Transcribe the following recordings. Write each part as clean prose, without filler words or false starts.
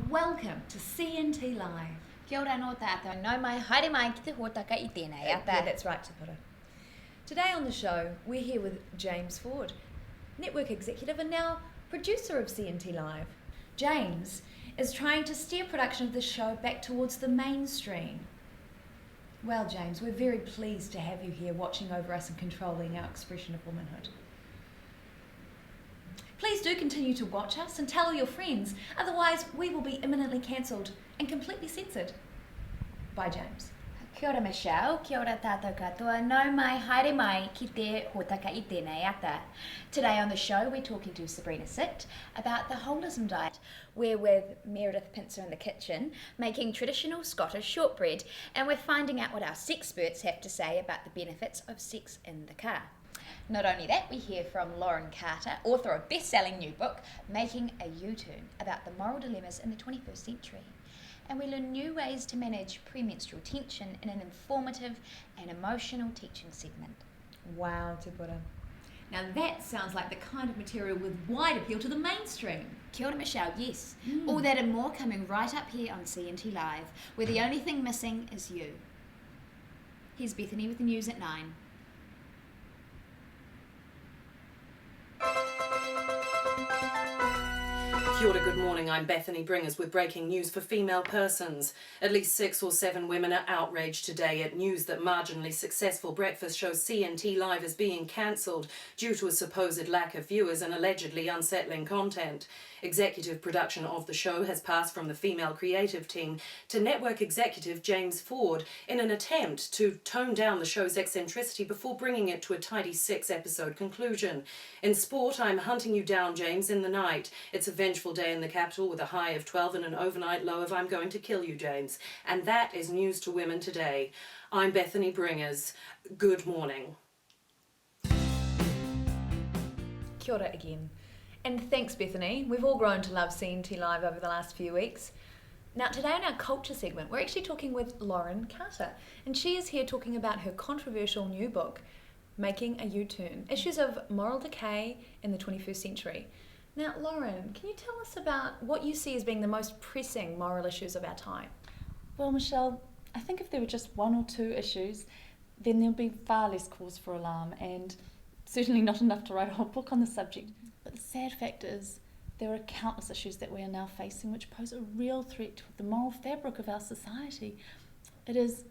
Welcome to CNT Live. Kia ora no tātou, nau mai, haere mai ki te hōtaka I tēnei ata. Yeah, that's right, Te Pura. Today on the show, we're here with James Ford, network executive and now producer of CNT Live. James is trying to steer production of the show back towards the mainstream. Well, James, we're very pleased to have you here watching over us and controlling our expression of womanhood. Please do continue to watch us and tell all your friends, otherwise we will be imminently cancelled and completely censored. Bye, James. Kia ora Michelle, kia ora tātou katoa, nau mai, haere mai ki te hōtaka I tēnei ata. Today on the show we're talking to Sabrina Sitt about the holism diet. We're with Meredith Pincer in the kitchen making traditional Scottish shortbread, and we're finding out what our sexperts have to say about the benefits of sex in the car. Not only that, we hear from Lauren Carter, author of best-selling new book, Making a U-Turn, about the moral dilemmas in the 21st century. And we learn new ways to manage premenstrual tension in an informative and emotional teaching segment. Wow, Te Pura. Now that sounds like the kind of material with wide appeal to the mainstream. Kia ora Michelle, yes. All that and more coming right up here on CNT Live, where the only thing missing is you. Here's Bethany with the news at 9. Kia ora, good morning. I'm Bethany Bringers with breaking news for female persons. At least 6 or 7 women are outraged today at news that marginally successful breakfast show CNT Live is being cancelled due to a supposed lack of viewers and allegedly unsettling content. Executive production of the show has passed from the female creative team to network executive James Ford in an attempt to tone down the show's eccentricity before bringing it to a tidy 6-episode conclusion. In sport, I'm hunting you down, James, in the night. It's a vengeful day in the capital with a high of 12 and an overnight low of I'm going to kill you, James. And that is news to women today. I'm Bethany Bringers. Good morning. Kia ora again. And thanks, Bethany. We've all grown to love CNT Live over the last few weeks. Now, today in our culture segment, we're actually talking with Lauren Carter, and she is here talking about her controversial new book, Making a U-Turn, Issues of Moral Decay in the 21st Century. Now, Lauren, can you tell us about what you see as being the most pressing moral issues of our time? Well, Michelle, I think if there were just 1 or 2 issues, then there'd be far less cause for alarm and certainly not enough to write a whole book on the subject. But the sad fact is there are countless issues that we are now facing which pose a real threat to the moral fabric of our society. It is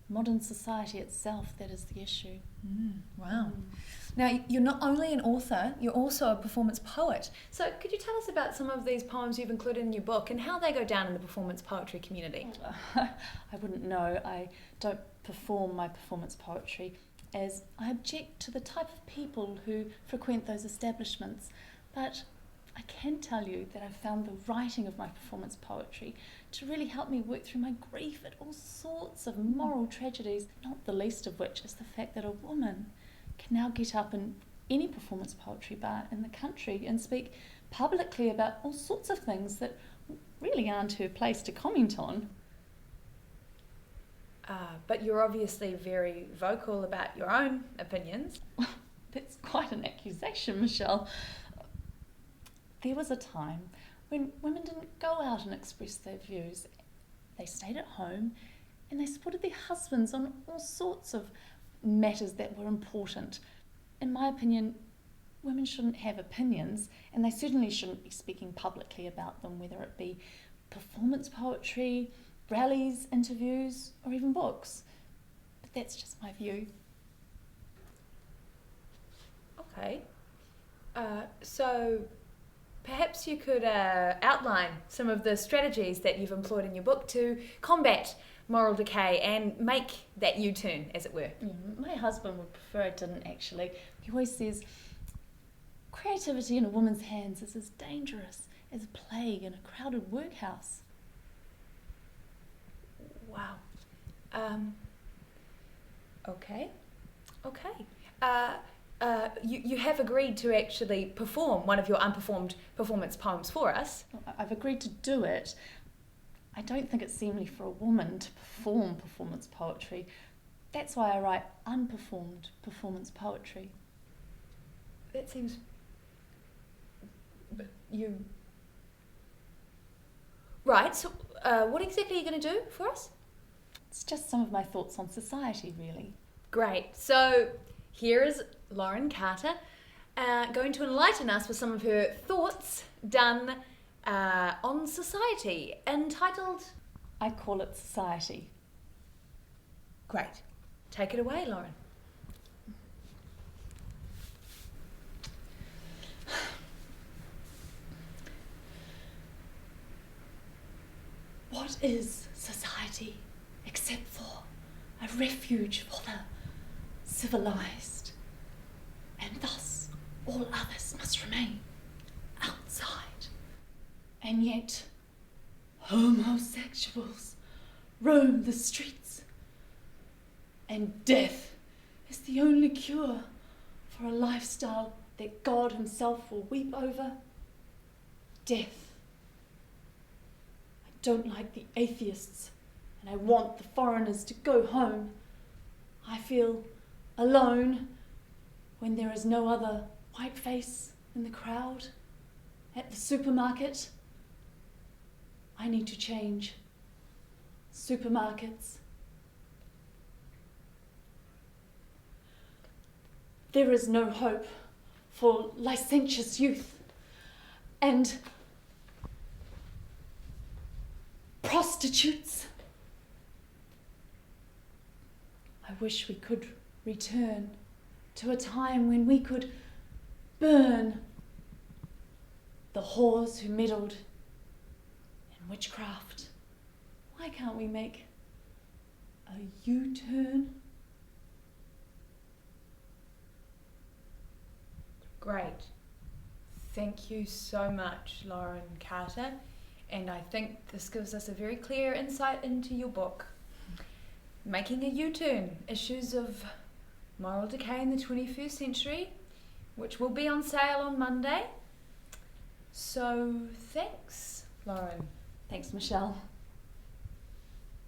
modern society itself that is the issue. Wow. Now, you're not only an author, you're also a performance poet. So could you tell us about some of these poems you've included in your book and how they go down in the performance poetry community? I wouldn't know. I don't perform my performance poetry, as I object to the type of people who frequent those establishments. But I can tell you that I've found the writing of my performance poetry to really help me work through my grief at all sorts of moral tragedies, not the least of which is the fact that a woman can now get up in any performance poetry bar in the country and speak publicly about all sorts of things that really aren't her place to comment on. But you're obviously very vocal about your own opinions. That's quite an accusation, Michelle. There was a time when women didn't go out and express their views. They stayed at home and they supported their husbands on all sorts of matters that were important. In my opinion, women shouldn't have opinions, and they certainly shouldn't be speaking publicly about them, whether it be performance poetry, rallies, interviews, or even books. But that's just my view. Okay. So perhaps you could outline some of the strategies that you've employed in your book to combat moral decay and make that U-turn, as it were. My husband would prefer I didn't, actually. He always says, creativity in a woman's hands is as dangerous as a plague in a crowded workhouse. Wow. Okay. You have agreed to actually perform one of your unperformed performance poems for us. I've agreed to do it. I don't think it's seemly for a woman to perform performance poetry. That's why I write unperformed performance poetry. That seems... But you... Right, so what exactly are you going to do for us? It's just some of my thoughts on society, really. Great. So here is Lauren Carter going to enlighten us with some of her thoughts done on society, entitled... I call it society. Great. Take it away, Lauren. What is society except for a refuge for the civilized? And thus all others must remain outside. And yet homosexuals roam the streets, and death is the only cure for a lifestyle that God himself will weep over. Death. I don't like the atheists, and I want the foreigners to go home. I feel alone when there is no other white face in the crowd. At the supermarket, I need to change. Supermarkets. There is no hope for licentious youth and prostitutes. I wish we could return to a time when we could burn the whores who meddled in witchcraft. Why can't we make a U-turn? Great. Thank you so much, Lauren Carter. And I think this gives us a very clear insight into your book. Making a U-turn, Issues of Moral Decay in the 21st Century, which will be on sale on Monday. So thanks, Lauren. Thanks, Michelle.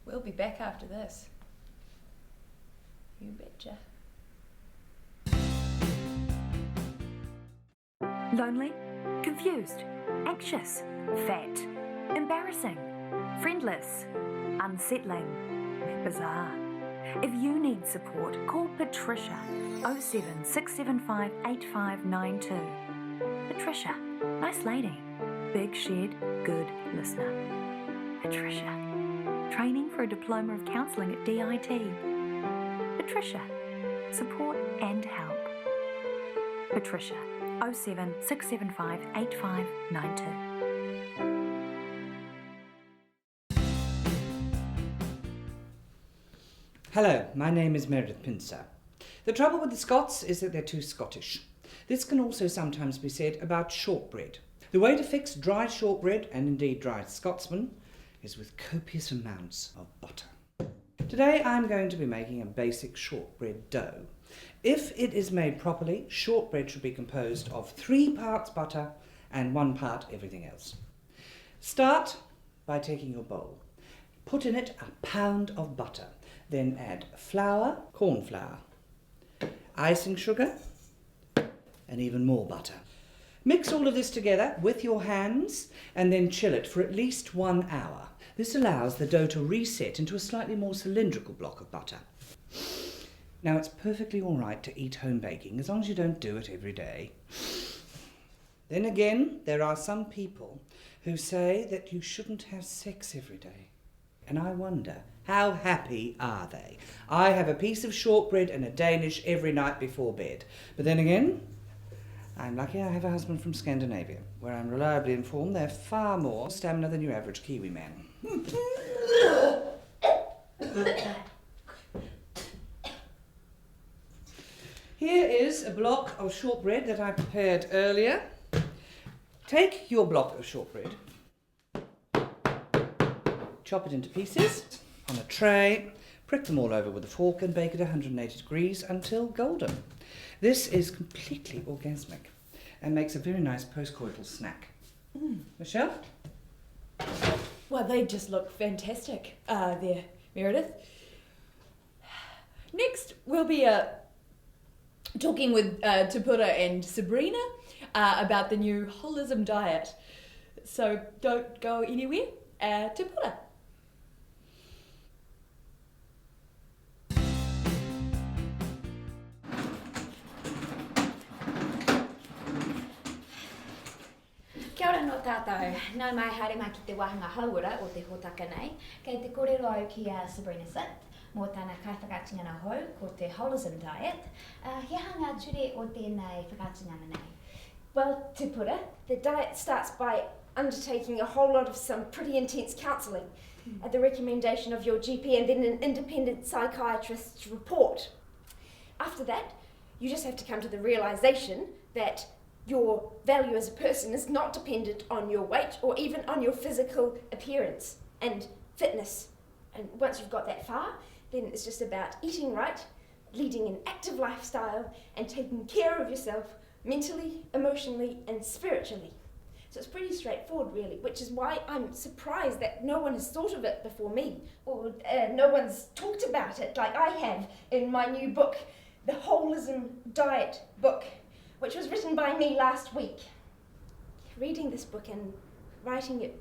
We'll be back after this. You betcha. Lonely, confused, anxious, fat, embarrassing, friendless, unsettling, bizarre. If you need support, call Patricia 07675 8592. Patricia, nice lady, big shed, good listener. Patricia, training for a diploma of counselling at DIT. Patricia, support and help. Patricia 07675 8592. Hello, my name is Meredith Pincer. The trouble with the Scots is that they're too Scottish. This can also sometimes be said about shortbread. The way to fix dry shortbread, and indeed dry Scotsman, is with copious amounts of butter. Today I'm going to be making a basic shortbread dough. If it is made properly, shortbread should be composed of 3 parts butter and 1 part everything else. Start by taking your bowl. Put in it a pound of butter. Then add flour, corn flour, icing sugar, and even more butter. Mix all of this together with your hands and then chill it for at least 1 hour. This allows the dough to reset into a slightly more cylindrical block of butter. Now, it's perfectly all right to eat home baking as long as you don't do it every day. Then again, there are some people who say that you shouldn't have sex every day. And I wonder, how happy are they? I have a piece of shortbread and a Danish every night before bed. But then again, I'm lucky I have a husband from Scandinavia, where I'm reliably informed they're far more stamina than your average Kiwi man. Here is a block of shortbread that I prepared earlier. Take your block of shortbread, chop it into pieces on a tray, prick them all over with a fork and bake at 180 degrees until golden. This is completely orgasmic and makes a very nice postcoital snack. Michelle? Well, they just look fantastic there, Meredith. Next, we'll be talking with Tapura and Sabrina about the new holism diet. So don't go anywhere. Te pura. Kia ora no tātou, nau mai haere mai ki te wahanga hauora o te hōtaka nei, kei te kōrero au ki a Sabrina Sitt, mō tāna kaiwhakatingana hou ko te holism diet, he hanga ture o tēnei whakatingana nei. Well, te pura, the diet starts by undertaking a whole lot of some pretty intense counselling at the recommendation of your GP and then an independent psychiatrist's report. After that, you just have to come to the realisation that your value as a person is not dependent on your weight or even on your physical appearance and fitness. And once you've got that far, then it's just about eating right, leading an active lifestyle and taking care of yourself mentally, emotionally and spiritually. So it's pretty straightforward really, which is why I'm surprised that no one has thought of it before me, or no one's talked about it like I have in my new book, the Holism Diet book, which was written by me last week. Reading this book and writing it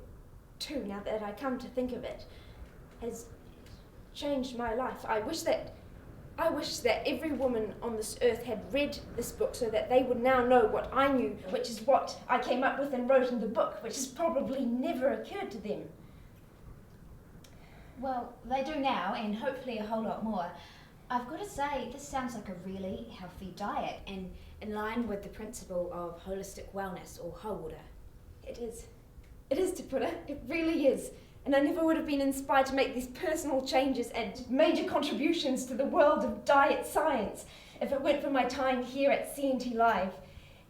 too, now that I come to think of it, has changed my life. I wish that every woman on this earth had read this book so that they would now know what I knew, which is what I came up with and wrote in the book, which has probably never occurred to them. Well, they do now, and hopefully a whole lot more. I've got to say, this sounds like a really healthy diet and in line with the principle of holistic wellness or hauora. It is. It is, te pura. It really is. And I never would have been inspired to make these personal changes and major contributions to the world of diet science if it weren't for my time here at CNT Live,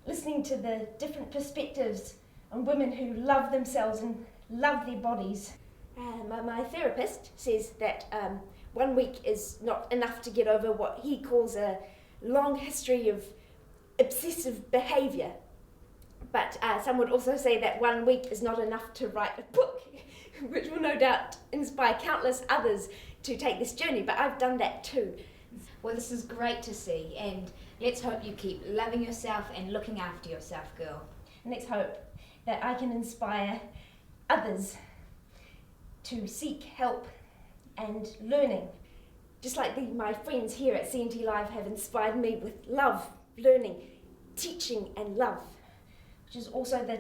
listening to the different perspectives on women who love themselves and love their bodies. My therapist says that 1 week is not enough to get over what he calls a long history of obsessive behaviour. But some would also say that 1 week is not enough to write a book, which will no doubt inspire countless others to take this journey, but I've done that too. Well, this is great to see, and let's hope you keep loving yourself and looking after yourself, girl. And let's hope that I can inspire others to seek help and learning, just like my friends here at CNT Live have inspired me with love, learning, teaching and love, which is also the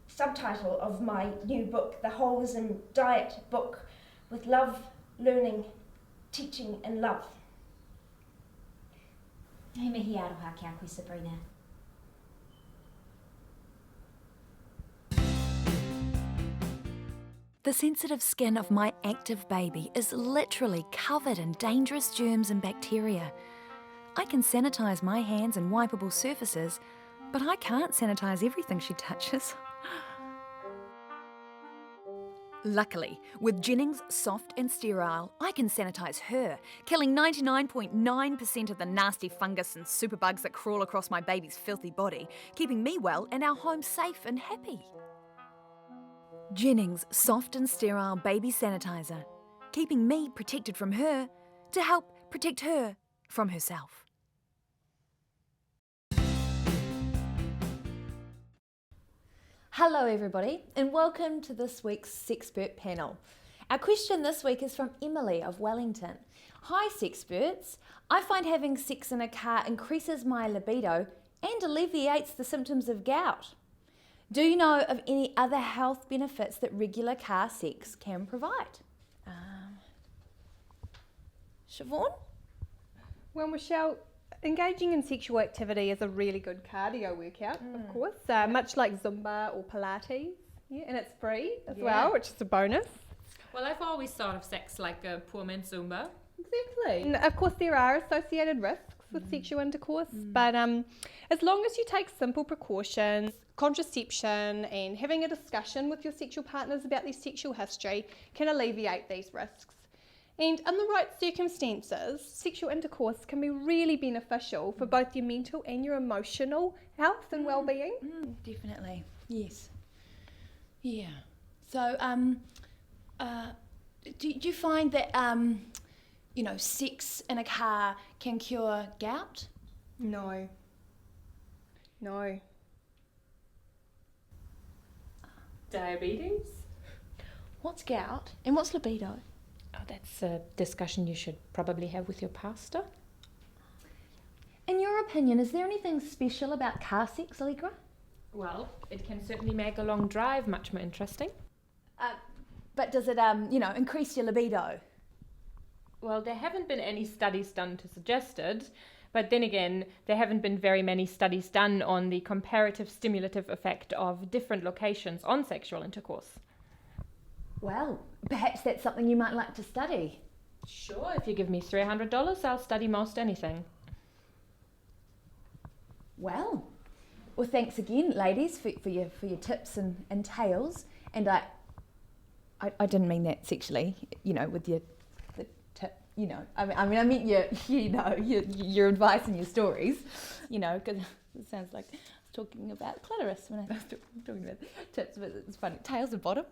subtitle of my new book, the Holism Diet book, with love, learning, teaching and love. Hei mihi aroha kia koe, Sabrina. The sensitive skin of my active baby is literally covered in dangerous germs and bacteria. I can sanitise my hands and wipeable surfaces, but I can't sanitise everything she touches. Luckily, with Jennings Soft and Sterile, I can sanitise her, killing 99.9% of the nasty fungus and superbugs that crawl across my baby's filthy body, keeping me well and our home safe and happy. Jennings Soft and Sterile Baby Sanitizer, keeping me protected from her to help protect her from herself. Hello everybody and welcome to this week's Sexpert panel. Our question this week is from Emily of Wellington. Hi Sexperts, I find having sex in a car increases my libido and alleviates the symptoms of gout. Do you know of any other health benefits that regular car sex can provide? Siobhan? Well, Michelle, engaging in sexual activity is a really good cardio workout, of course, much like Zumba or Pilates, and it's free as well, which is a bonus. Well, I've always thought of sex like a poor man's Zumba. Exactly. And of course, there are associated risks with sexual intercourse, but as long as you take simple precautions, contraception, and having a discussion with your sexual partners about their sexual history can alleviate these risks. And in the right circumstances, sexual intercourse can be really beneficial for both your mental and your emotional health and well-being. Definitely, yes. Yeah. So, do you find that, sex in a car can cure gout? No. Diabetes? What's gout and what's libido? Oh, that's a discussion you should probably have with your pastor. In your opinion, is there anything special about car sex, Allegra? Well, it can certainly make a long drive much more interesting. But does it, increase your libido? Well, there haven't been any studies done to suggest it, but then again, there haven't been very many studies done on the comparative stimulative effect of different locations on sexual intercourse. Well, perhaps that's something you might like to study. Sure, if you give me $300, I'll study most anything. Well, thanks again, ladies, for your tips and tales. And I didn't mean that sexually, with the tip, I meant your advice and your stories, because it sounds like I was talking about clitoris when I was talking about tips, but it's funny. Tails and bottom.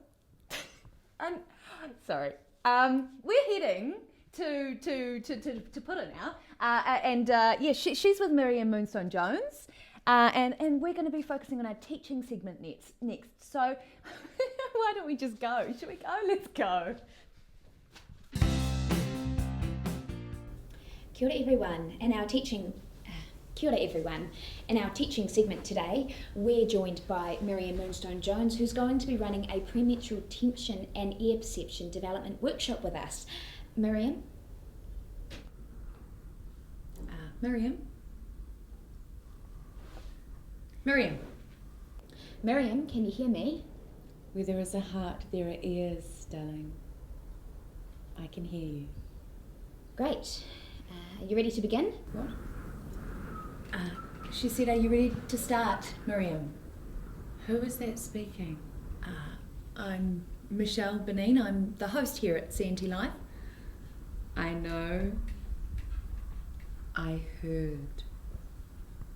Sorry. We're heading to Pura now, she's with Miriam Moonstone Jones, and we're going to be focusing on our teaching segment next. So why don't we just go? Should we go? Let's go. Kia ora everyone, in our teaching segment today, we're joined by Miriam Moonstone Jones, who's going to be running a premenstrual tension and ear perception development workshop with us. Miriam? Miriam, can you hear me? Where there is a heart, there are ears, darling. I can hear you. Great. Are you ready to begin? What? She said, are you ready to start, Miriam? Who is that speaking? I'm Michelle Benin. I'm the host here at CNT Live. I know. I heard.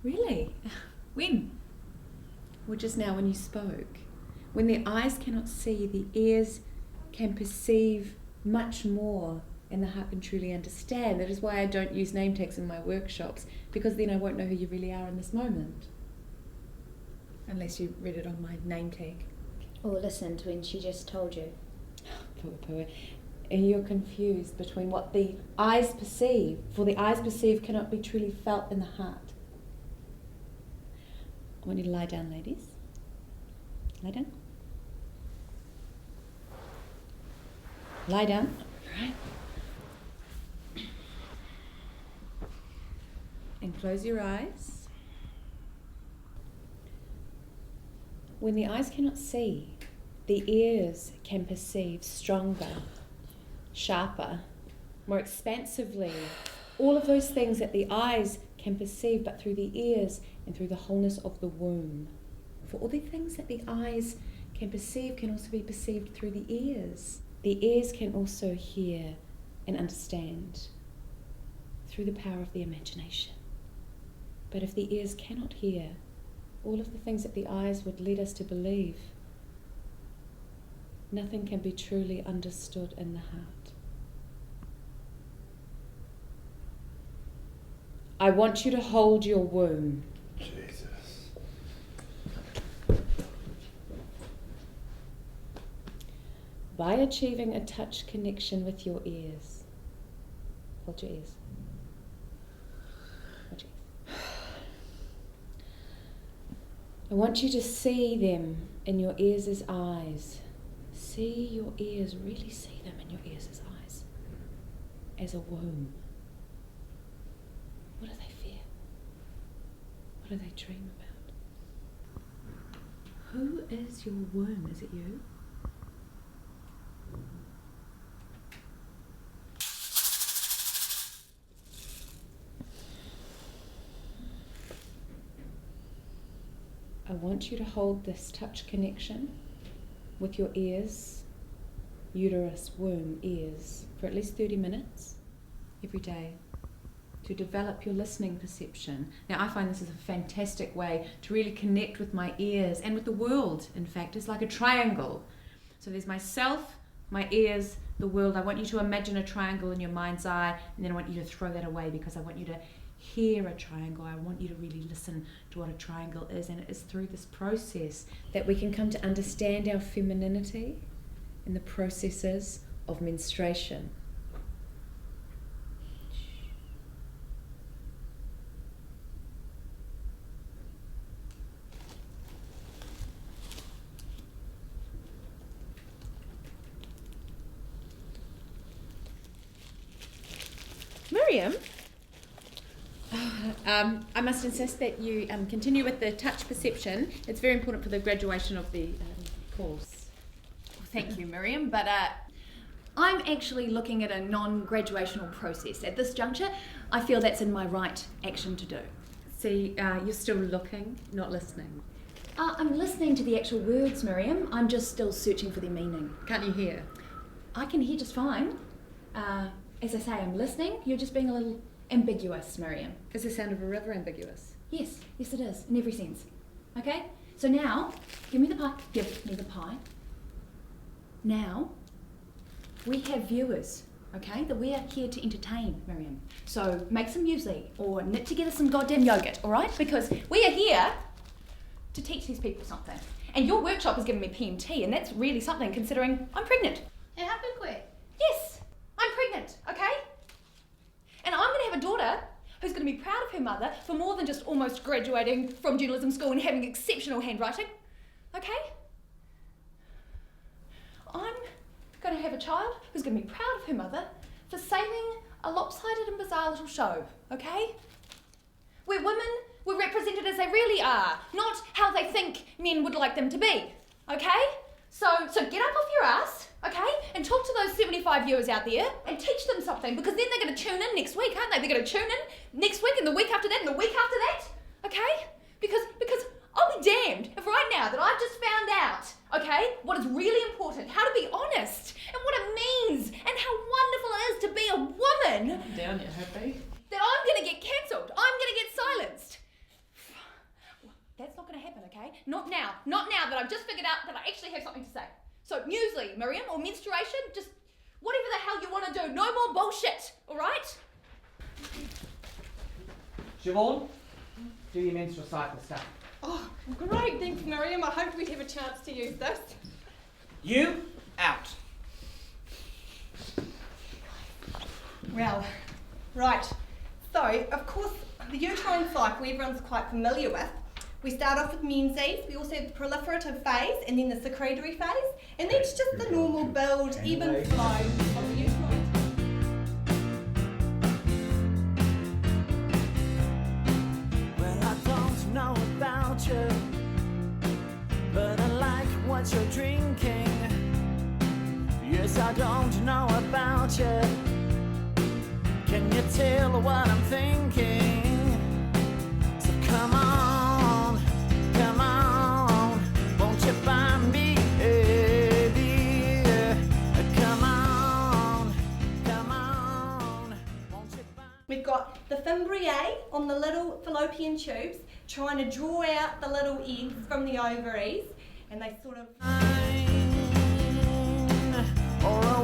Really? When? Well, just now when you spoke. When the eyes cannot see, the ears can perceive much more, and the heart can truly understand. That is why I don't use name tags in my workshops, because then I won't know who you really are in this moment. Unless you read it on my name tag. Or listened when she just told you. Poor. And you're confused between what the eyes perceive, for the eyes perceive cannot be truly felt in the heart. I want you to lie down, ladies. Lie down. Lie down. All right. And close your eyes. When the eyes cannot see, the ears can perceive stronger, sharper, more expansively. All of those things that the eyes can perceive, but through the ears and through the wholeness of the womb. For all the things that the eyes can perceive can also be perceived through the ears. The ears can also hear and understand through the power of the imagination. But if the ears cannot hear, all of the things that the eyes would lead us to believe, nothing can be truly understood in the heart. I want you to hold your womb. Jesus. By achieving a touch connection with your ears. Hold your ears. Hold your ears. I want you to see them in your ears as eyes. See your ears, really see them in your ears as eyes. As a womb. What do they fear? What do they dream about? Who is your womb? Is it you? I want you to hold this touch connection with your ears, uterus, womb, ears, for at least 30 minutes every day to develop your listening perception. Now, I find this is a fantastic way to really connect with my ears and with the world, in fact. It's like a triangle. So there's myself, my ears, the world. I want you to imagine a triangle in your mind's eye, and then I want you to throw that away because I want you to hear a triangle. I want you to really listen to what a triangle is, and it is through this process that we can come to understand our femininity in the processes of menstruation. Miriam, I must insist that you continue with the touch perception. It's very important for the graduation of the course. Thank you, Miriam, but I'm actually looking at a non-graduational process. At this juncture, I feel that's in my right action to do. See, you're still looking, not listening. I'm listening to the actual words, Miriam. I'm just still searching for their meaning. Can't you hear? I can hear just fine. As I say, I'm listening. You're just being a little ambiguous, Miriam. Is the sound of a river ambiguous? Yes, yes it is, in every sense. Okay? So now, give me the pie. Give me the pie. Now, we have viewers, okay, that we are here to entertain, Miriam. So make some muesli or knit together some goddamn yogurt, all right? Because we are here to teach these people something. And your workshop has given me PMT, and that's really something considering I'm pregnant. It happened quick. Yes, I'm pregnant, okay? And I'm going to have a daughter who's going to be proud of her mother for more than just almost graduating from journalism school and having exceptional handwriting, okay? I'm going to have a child who's going to be proud of her mother for saving a lopsided and bizarre little show, okay? Where women were represented as they really are, not how they think men would like them to be, okay? So get up off your ass, okay, and talk to those 75 viewers out there and teach them something, because then they're going to tune in next week, aren't they? They're going to tune in next week and the week after that and the week after that, okay? Because I'll be damned if right now that I've just found out, okay, what is really important, how to be honest, and what it means, and how wonderful it is to be a woman. Down, you hippie. That I'm going to get cancelled. I'm going to get silenced. That's not going to happen, okay? Not now. Not now that I've just figured out that I actually have something to say. So, muesli, Miriam, or menstruation, just whatever the hell you want to do. No more bullshit, all right? Siobhan, do your menstrual cycle stuff. Oh, great, thanks Miriam. I hoped we'd have a chance to use this. You, out. Well, right. So, of course, the uterine cycle everyone's quite familiar with. We start off with menses, we also have the proliferative phase and then the secretory phase, and that's just the normal build, ebb and flow of the uterine. Well, I don't know about you, but I like what you're drinking. Yes, I don't know about you. Can you tell what I'm thinking? So come on, won't you buy me a beer? Come on, won't you buy? We've got the fimbriae on the little fallopian tubes trying to draw out the little eggs from the ovaries, and they sort of... Or